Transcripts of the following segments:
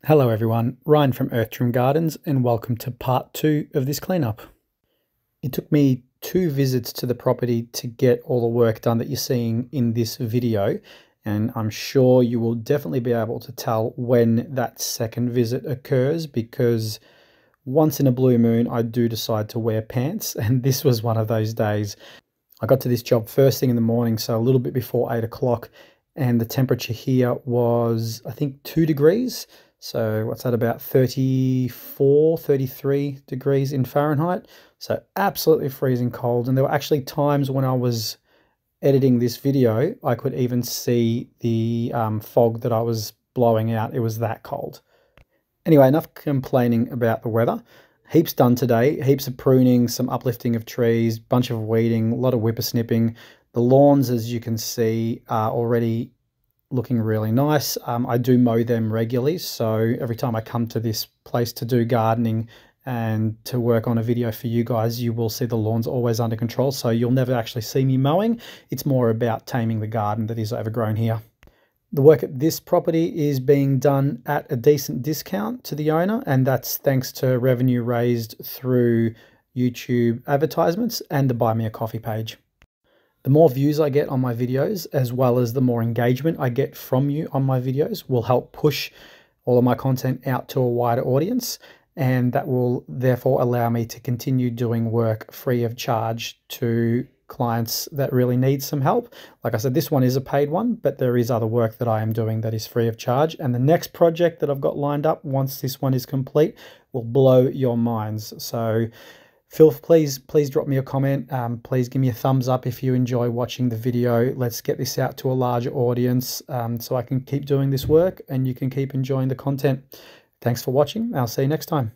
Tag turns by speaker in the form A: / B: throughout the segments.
A: Hello everyone, Ryan from Earthroom Gardens and welcome to part 2 of this cleanup. It took me 2 visits to the property to get all the work done that you're seeing in this video, and I'm sure you will definitely be able to tell when that second visit occurs because once in a blue moon I do decide to wear pants, and this was one of those days. I got to this job first thing in the morning, so a little bit before 8 o'clock, and the temperature here was I think 2 degrees. So what's that, about 34, 33 degrees in Fahrenheit. So absolutely freezing cold. And there were actually times when I was editing this video, I could even see the fog that I was blowing out. It was that cold. Anyway, enough complaining about the weather. Heaps done today, heaps of pruning, some uplifting of trees, bunch of weeding, a lot of whippersnipping. The lawns, as you can see, are already looking really nice. I do mow them regularly, so every time I come to this place to do gardening and to work on a video for you guys, you will see the lawn's always under control, so you'll never actually see me mowing. It's more about taming the garden that is overgrown here. The work at this property is being done at a decent discount to the owner, and that's thanks to revenue raised through YouTube advertisements and the Buy Me a Coffee page. The more views I get on my videos, as well as the more engagement I get from you on my videos, will help push all of my content out to a wider audience, and that will therefore allow me to continue doing work free of charge to clients that really need some help. Like I said, this one is a paid one, but there is other work that I am doing that is free of charge, and the next project that I've got lined up once this one is complete will blow your minds. So please drop me a comment. Please give me a thumbs up if you enjoy watching the video. Let's get this out to a larger audience so I can keep doing this work and you can keep enjoying the content. Thanks for watching. I'll see you next time.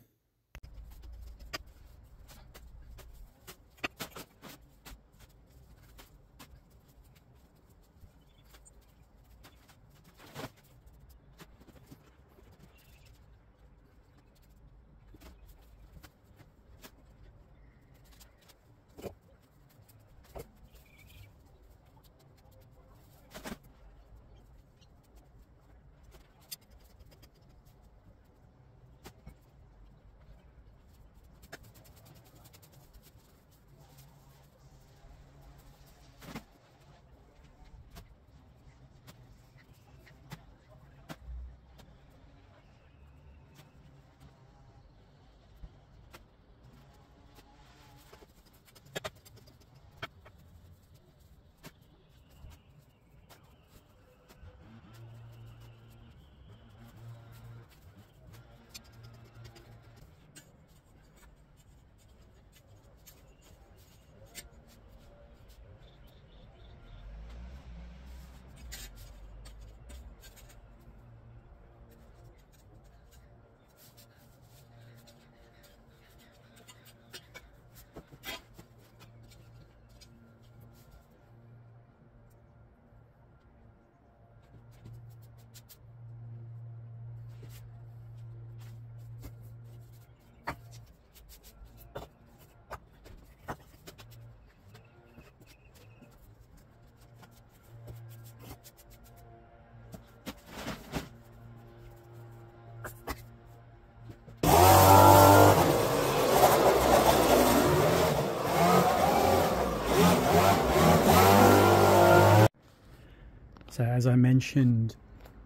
A: So as I mentioned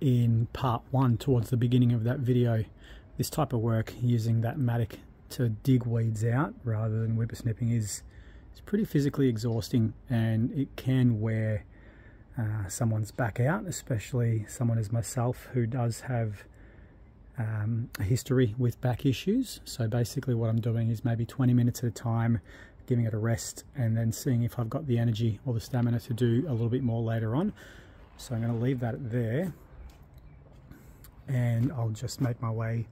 A: in part 1 towards the beginning of that video, this type of work using that mattock to dig weeds out rather than whippersnipping is pretty physically exhausting, and it can wear someone's back out, especially someone as myself who does have a history with back issues. So basically what I'm doing is maybe 20 minutes at a time, giving it a rest and then seeing if I've got the energy or the stamina to do a little bit more later on. So I'm going to leave that there and I'll just make my way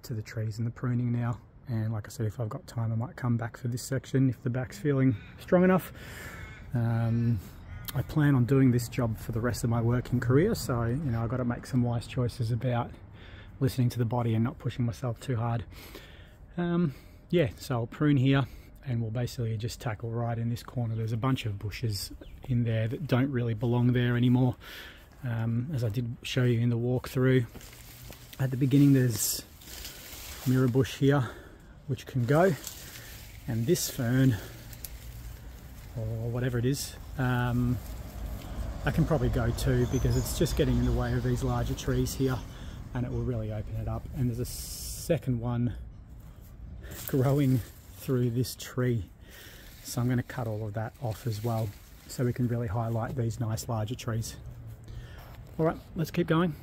A: to the trees and the pruning now. And like I said, if I've got time I might come back for this section if the back's feeling strong enough. I plan on doing this job for the rest of my working career, so I've got to make some wise choices about listening to the body and not pushing myself too hard. Yeah, so I'll prune here and we'll basically just tackle right in this corner. There's a bunch of bushes in there that don't really belong there anymore, as I did show you in the walkthrough. At the beginning there's mirror bush here which can go, and this fern or whatever it is, that can probably go too, because it's just getting in the way of these larger trees here and it will really open it up. And there's a second one growing through this tree, so I'm going to cut all of that off as well so we can really highlight these nice larger trees. Alright, let's keep going.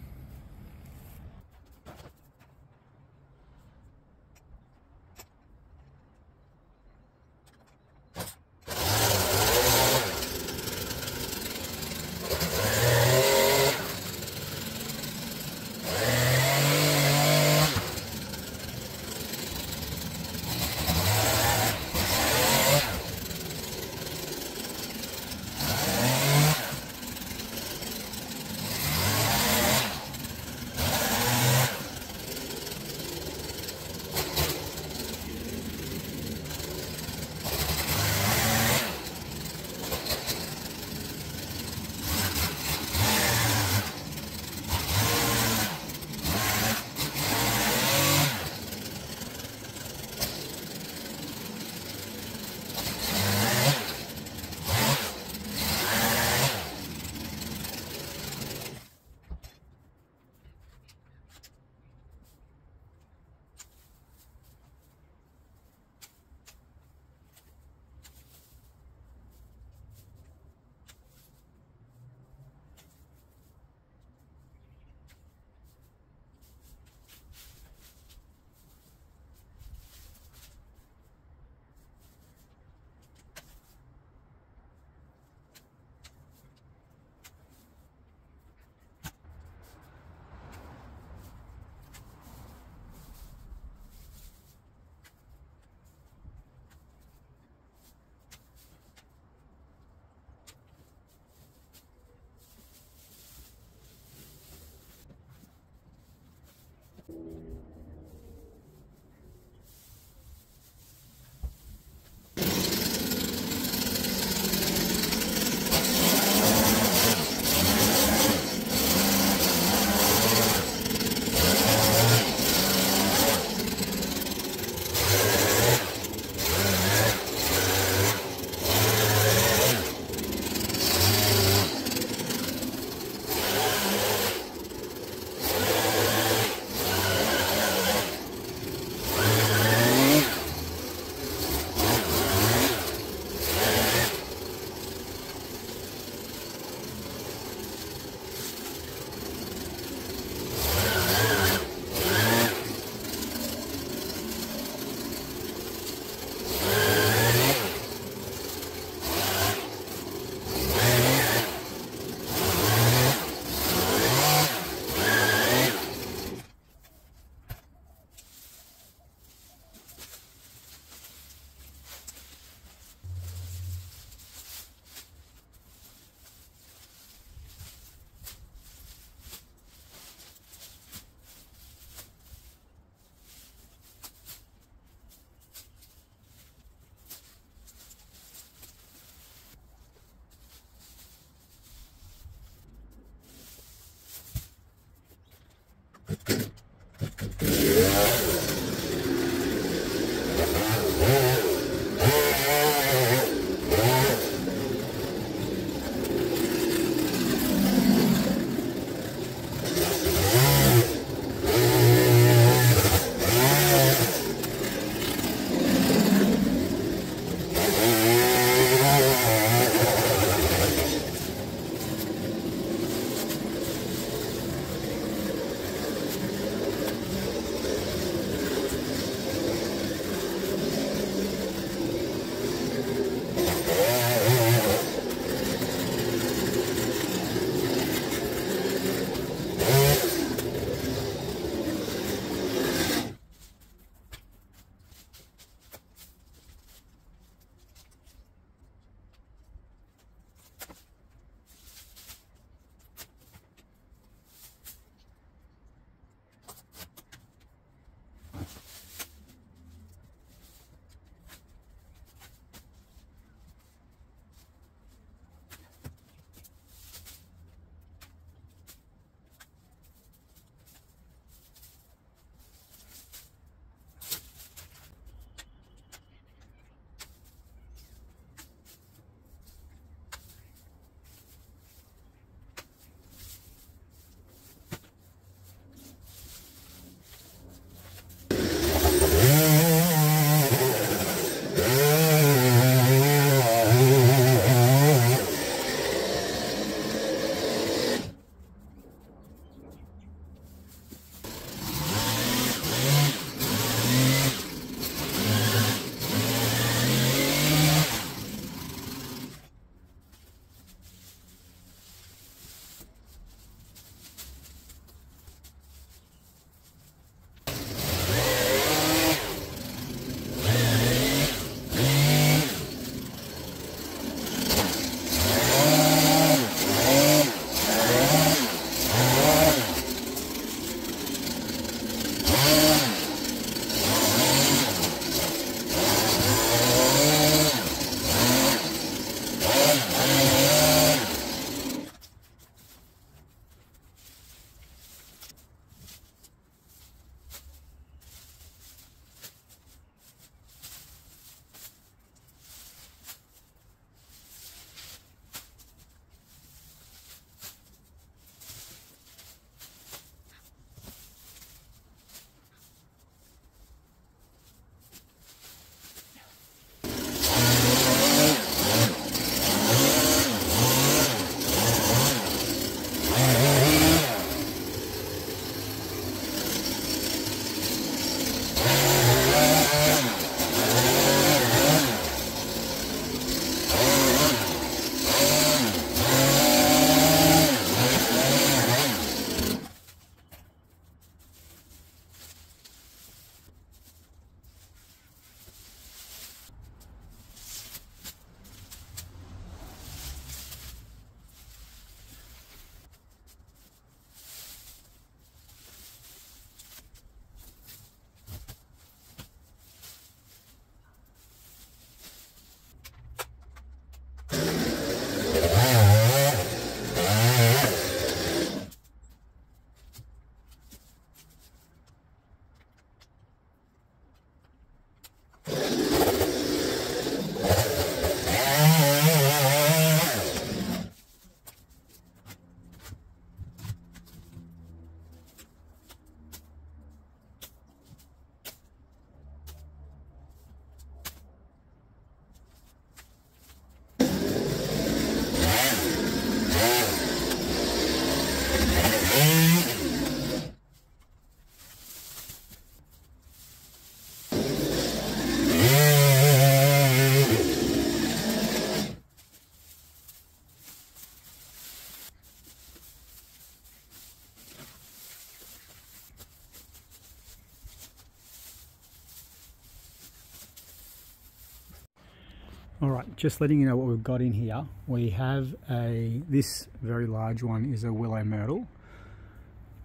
A: All right, just letting you know what we've got in here. We have this very large one is a willow myrtle.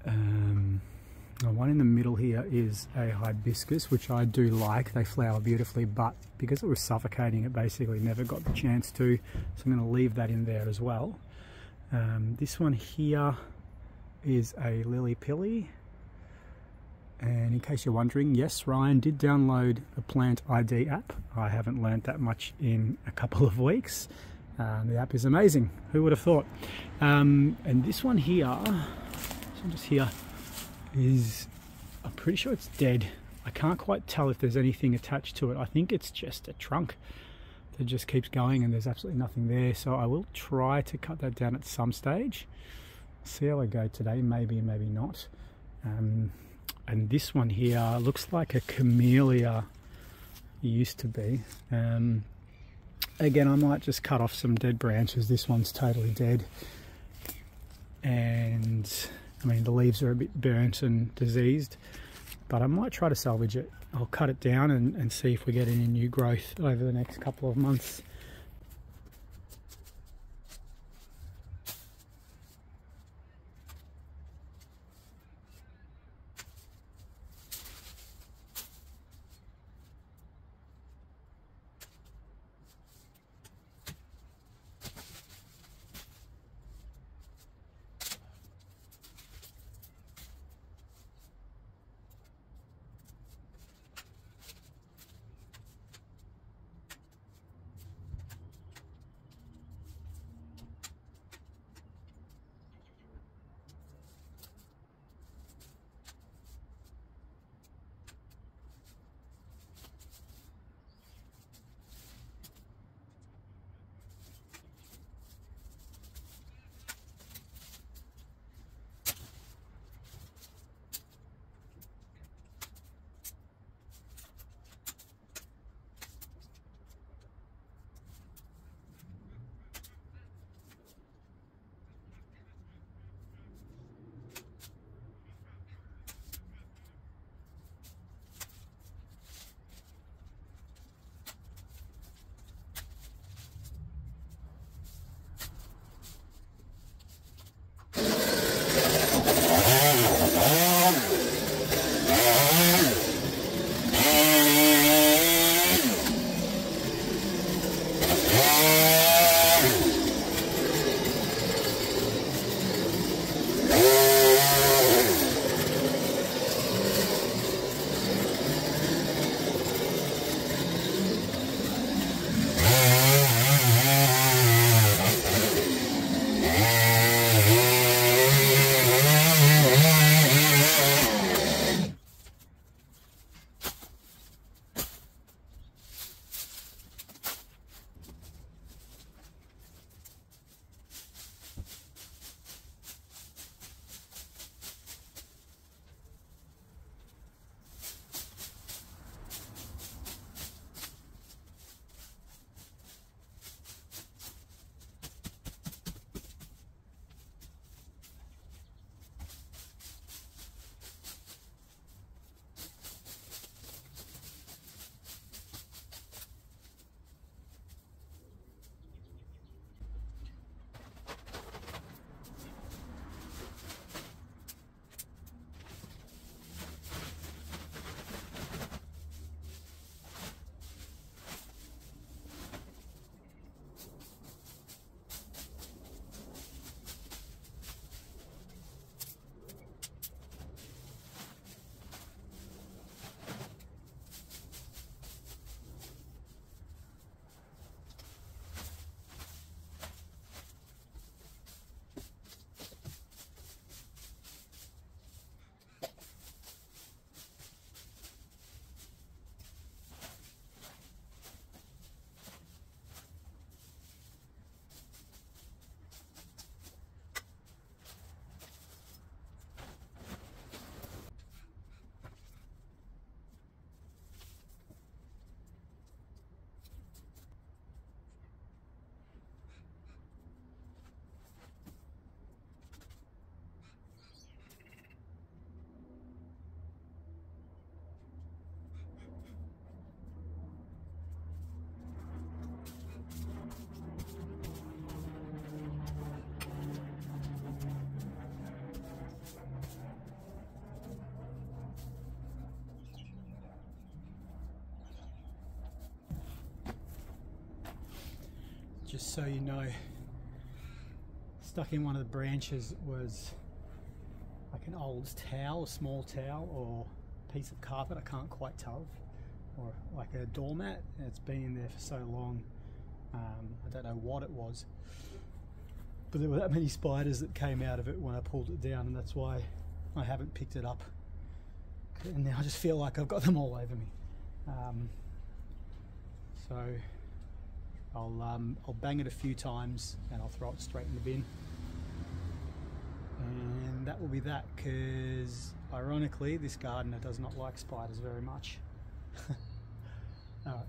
A: The one in the middle here is a hibiscus, which I do like. They flower beautifully, but because it was suffocating, it basically never got the chance to. So I'm going to leave that in there as well. This one here is a lily pilly. And in case you're wondering, yes, Ryan did download the Plant ID app. I haven't learned that much in a couple of weeks. The app is amazing. Who would have thought? And this one here, this one just here, is, I'm pretty sure it's dead. I can't quite tell if there's anything attached to it. I think it's just a trunk that just keeps going and there's absolutely nothing there. So I will try to cut that down at some stage. See how I go today, maybe, maybe not. And this one here looks like a camellia used to be. Again, I might just cut off some dead branches. This one's totally dead. And I mean, the leaves are a bit burnt and diseased, but I might try to salvage it. I'll cut it down and see if we get any new growth over the next couple of months. just so you know, stuck in one of the branches was like an old towel, a small towel, or piece of carpet, I can't quite tell, or like a doormat. It's been in there for so long, I don't know what it was, but there were that many spiders that came out of it when I pulled it down, and that's why I haven't picked it up. And now I just feel like I've got them all over me. So I'll bang it a few times and I'll throw it straight in the bin. And that will be that, because ironically this gardener does not like spiders very much. Alright.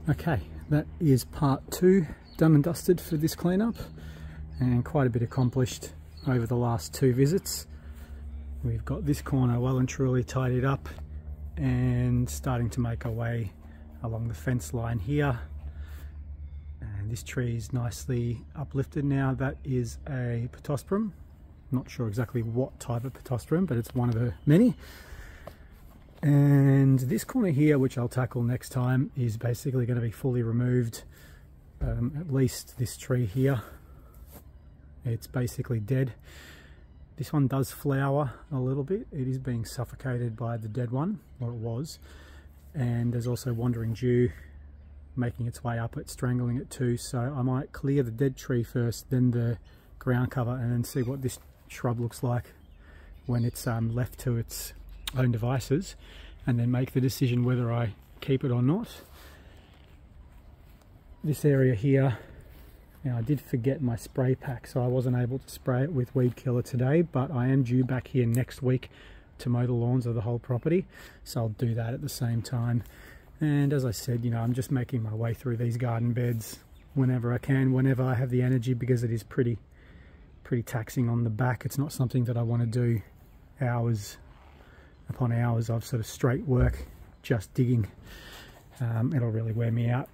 A: Okay, that is part 2 done and dusted for this cleanup, and quite a bit accomplished over the last 2 visits. We've got this corner well and truly tidied up and starting to make our way along the fence line here. And this tree is nicely uplifted now. That is a pittosporum. Not sure exactly what type of pittosporum, but it's one of the many. And this corner here, which I'll tackle next time, is basically going to be fully removed. At least this tree here, it's basically dead. This one does flower a little bit. It is being suffocated by the dead one, or it was. And there's also wandering dew making its way up it, strangling it too. So I might clear the dead tree first, then the ground cover, and then see what this shrub looks like when it's left to its own devices, and then make the decision whether I keep it or not. This area here, now I did forget my spray pack, so I wasn't able to spray it with weed killer today, but I am due back here next week to mow the lawns of the whole property, so I'll do that at the same time. And as I said, you know, I'm just making my way through these garden beds whenever I can, whenever I have the energy, because it is pretty taxing on the back. It's not something that I want to do hours upon hours of sort of straight work just digging. It'll really wear me out.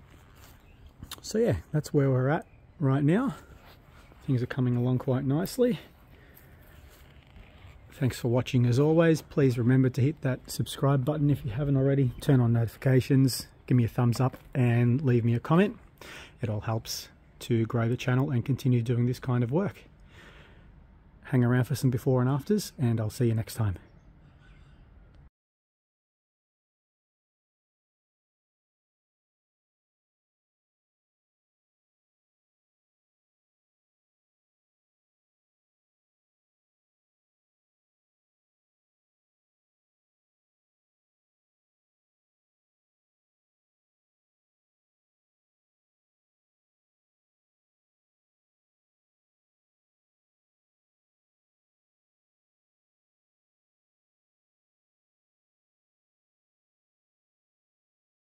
A: So yeah, that's where we're at right now. Things are coming along quite nicely. Thanks for watching as always. Please remember to hit that subscribe button if you haven't already. Turn on notifications, give me a thumbs up and leave me a comment. It all helps to grow the channel and continue doing this kind of work. Hang around for some before and afters, and I'll see you next time.